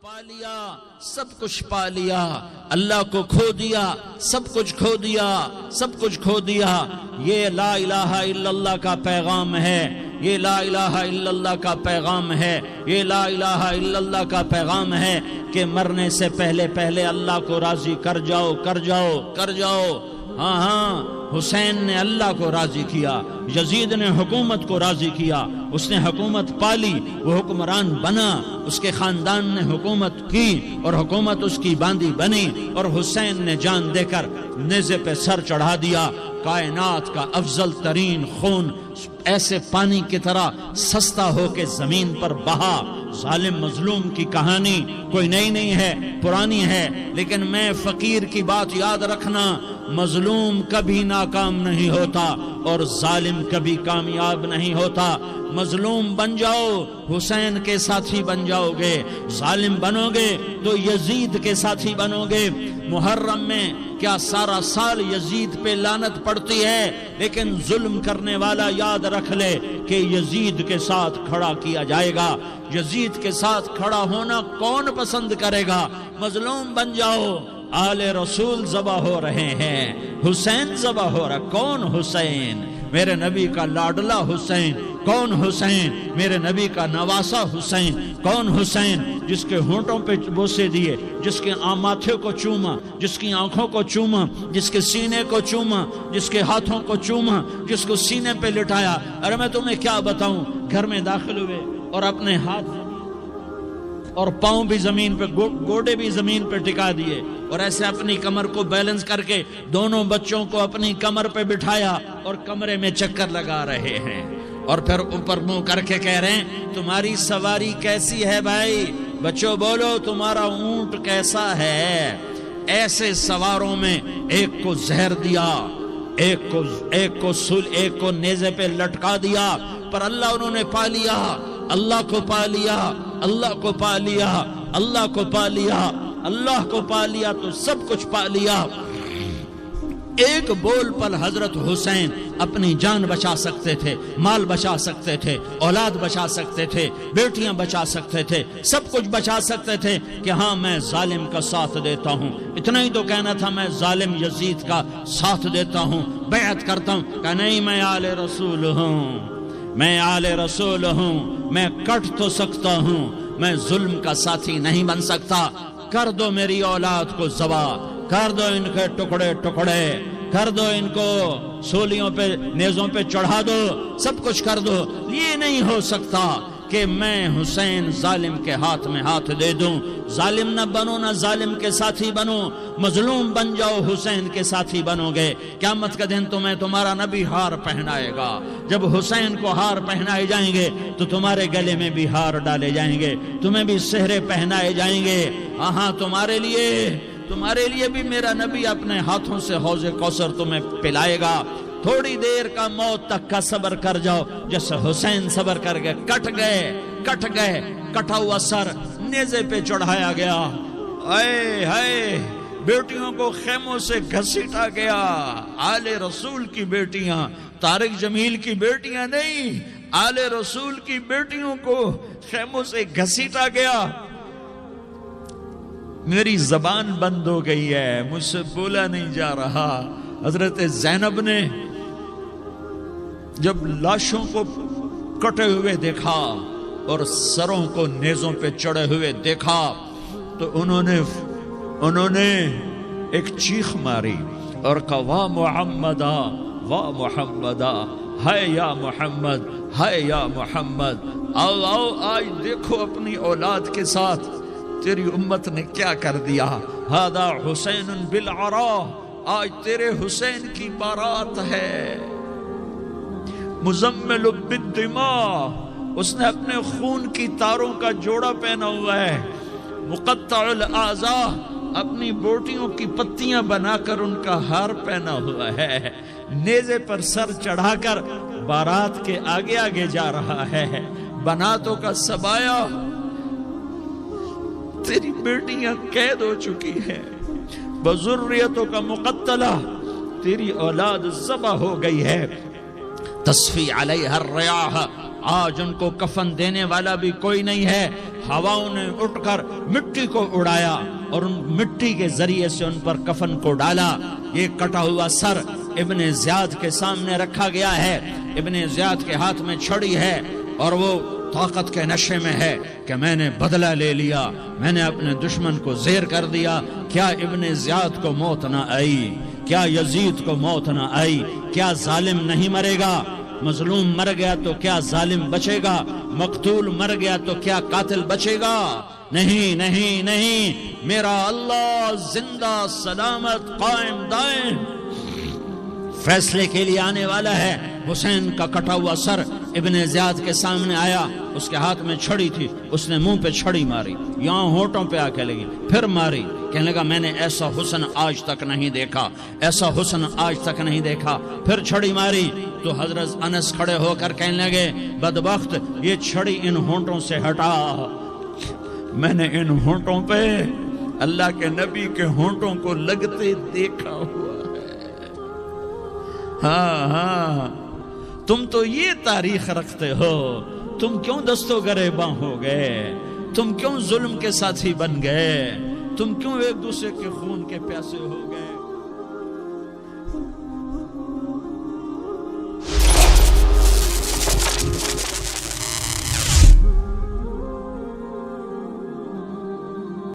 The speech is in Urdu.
پا لیا سب کچھ پا لیا، اللہ کو کھو دیا سب کچھ کھو دیا، سب کچھ کھو دیا۔ یہ لا الہ الا اللہ کا پیغام ہے، یہ لا الہ الا اللہ کا پیغام ہے، یہ لا الہ الا اللہ کا پیغام ہے کہ مرنے سے پہلے پہلے اللہ کو راضی کر جاؤ، کر جاؤ، کر جاؤ۔ ہاں حسین نے اللہ کو راضی کیا، یزید نے حکومت کو راضی کیا، اس نے حکومت پالی، وہ حکمران بنا، اس کے خاندان نے حکومت کی اور حکومت اس کی باندھی بنی، اور حسین نے جان دے کر نیزے پہ سر چڑھا دیا۔ کائنات کا افضل ترین خون ایسے پانی کی طرح سستا ہو کے زمین پر بہا۔ ظالم مظلوم کی کہانی کوئی نئی نہیں ہے، پرانی ہے، لیکن میں فقیر کی بات یاد رکھنا، مظلوم کبھی ناکام نہیں ہوتا اور ظالم کبھی کامیاب نہیں ہوتا۔ مظلوم بن جاؤ حسین کے ساتھی بن جاؤ گے، ظالم بنو گے تو یزید کے ساتھی بنو گے۔ محرم میں کیا سارا سال یزید پہ لعنت پڑتی ہے، لیکن ظلم کرنے والا یاد رکھ لے کہ یزید کے ساتھ کھڑا کیا جائے گا۔ یزید کے ساتھ کھڑا ہونا کون پسند کرے گا؟ مظلوم بن جاؤ۔ آل رسول ذبح ہو رہے ہیں، حسین ذبح ہو رہا۔ کون حسین؟ میرے نبی کا لاڈلا حسین۔ کون حسین؟ میرے نبی کا نواسا حسین۔ کون حسین؟ جس کے ہونٹوں پہ بوسے دیے، جس کے ماتھے کو چوما، جس کی آنکھوں کو چوما، جس کے سینے کو چوما، جس کے ہاتھوں کو چوما، جس کو سینے پہ لٹایا۔ ارے میں تمہیں کیا بتاؤں، گھر میں داخل ہوئے اور اپنے ہاتھ اور پاؤں بھی زمین پہ، گوڑے بھی زمین پہ ٹکا دیے، اور ایسے اپنی کمر کو بیلنس کر کے دونوں بچوں کو اپنی کمر پہ بٹھایا اور کمرے میں چکر لگا رہے ہیں، اور پھر اوپر منہ کر کے کہہ رہے ہیں تمہاری سواری کیسی ہے بھائی؟ بچوں بولو تمہارا اونٹ کیسا ہے؟ ایسے سواروں میں ایک کو زہر دیا، ایک کو نیزے پہ لٹکا دیا، پر اللہ انہوں نے پا لیا، اللہ کو پا لیا، اللہ کو پا لیا، اللہ کو پا لیا، اللہ کو پا لیا تو سب کچھ پا لیا۔ ایک بول پر حضرت حسین اپنی جان بچا سکتے تھے، مال بچا سکتے تھے، اولاد بچا سکتے تھے، بیٹیاں بچا سکتے تھے، سب کچھ بچا سکتے تھے کہ ہاں میں ظالم کا ساتھ دیتا ہوں۔ اتنا ہی تو کہنا تھا میں ظالم یزید کا ساتھ دیتا ہوں، بیعت کرتا ہوں، کہ نہیں میں آل رسول ہوں، میں آل رسول ہوں، میں کٹ تو سکتا ہوں، میں ظلم کا ساتھی نہیں بن سکتا۔ کر دو میری اولاد کو ذبح، کر دو ان کے ٹکڑے ٹکڑے، کر دو ان کو سولیوں پہ نیزوں پہ چڑھا دو، سب کچھ کر دو۔ یہ نہیں ہو سکتا کہ میں حسین ظالم کے ہاتھ میں ہاتھ دے دوں۔ ظالم نہ بنو، نہ ظالم کے ساتھی بنو، مظلوم بن جاؤ، حسین کے ساتھی بنو گے۔ قیامت کا دن تمہیں تمہارا نبی ہار پہنائے گا۔ جب حسین کو ہار پہنائے جائیں گے تو تمہارے گلے میں بھی ہار ڈالے جائیں گے، تمہیں بھی سہرے پہنائے جائیں گے۔ ہاں تمہارے لیے بھی میرا نبی اپنے ہاتھوں سے حوض کوثر تمہیں پلائے گا۔ تھوڑی دیر کا موت تک کا صبر کر جاؤ، جیسے حسین صبر کر گئے، کٹ گئے، کٹا ہوا سر نیزے پہ چڑھایا گیا۔ اے ہائے، بیٹیوں کو خیموں سے گھسیٹا گیا۔ آل رسول کی بیٹیاں، طارق جمیل کی بیٹیاں نہیں، آل رسول کی بیٹیوں کو خیموں سے گھسیٹا گیا۔ میری زبان بند ہو گئی ہے، مجھ سے بولا نہیں جا رہا۔ حضرت زینب نے جب لاشوں کو کٹے ہوئے دیکھا اور سروں کو نیزوں پہ چڑھے ہوئے دیکھا تو انہوں نے ایک چیخ ماری اور کہا واہ محمدہ، واہ محمدہ، ہائے یا محمد، ہائے یا محمد۔ آؤ آج دیکھو اپنی اولاد کے ساتھ تیری امت نے کیا کر دیا۔ ہذا حسین بالعراء، آج تیرے حسین کی بارات ہے۔ مزمل بالدماء، اس نے اپنے خون کی تاروں کا جوڑا پہنا ہوا ہے۔ مقطع الاعضاء، اپنی بوٹیوں کی پتیاں بنا کر ان کا ہار پہنا ہوا ہے۔ نیزے پر سر چڑھا کر بارات کے آگے آگے جا رہا ہے۔ بناتوں کا سبایا، تیری بیٹیاں قید ہو چکی ہیں، بذریتوں کا مقتلہ، تیری اولاد ذبح ہو گئی ہے۔ تصفی علیہ الریاح، آج ان کو کفن دینے والا بھی کوئی نہیں ہے۔ ہواؤں نے اٹھ کر مٹی کو اڑایا اور ان مٹی کے ذریعے سے ان پر کفن کو ڈالا۔ یہ کٹا ہوا سر ابن زیاد کے سامنے رکھا گیا ہے، ابن زیاد کے ہاتھ میں چھڑی ہے اور وہ طاقت کے نشے میں ہے کہ میں نے بدلہ لے لیا، میں نے اپنے دشمن کو زیر کر دیا۔ کیا ابن زیاد کو موت نہ آئی؟ کیا یزید کو موت نہ آئی؟ کیا ظالم نہیں مرے گا؟ مظلوم مر گیا تو کیا ظالم بچے گا؟ مقتول مر گیا تو کیا قاتل بچے گا؟ نہیں نہیں نہیں، میرا اللہ زندہ سلامت قائم دائم فیصلے کے لیے آنے والا ہے۔ حسین کا کٹا ہوا سر ابن زیاد کے سامنے آیا، اس کے ہاتھ میں چھڑی تھی، اس نے منہ پہ چھڑی ماری، یہاں ہونٹوں پہ آ کے لگی، پھر ماری، کہنے لگا میں نے ایسا حسن آج تک نہیں دیکھا، ایسا حسن آج تک نہیں دیکھا، پھر چھڑی ماری تو حضرت انس کھڑے ہو کر کہنے لگے بدبخت یہ چھڑی ان ہونٹوں سے ہٹا، میں نے ان ہونٹوں پہ اللہ کے نبی کے ہونٹوں کو لگتے دیکھا ہوا ہے۔ ہاں ہاں، تم تو یہ تاریخ رکھتے ہو، تم کیوں دستو گریباں ہو گئے؟ تم کیوں ظلم کے ساتھی بن گئے؟ تم کیوں ایک دوسرے کے خون کے پیاسے ہو گئے؟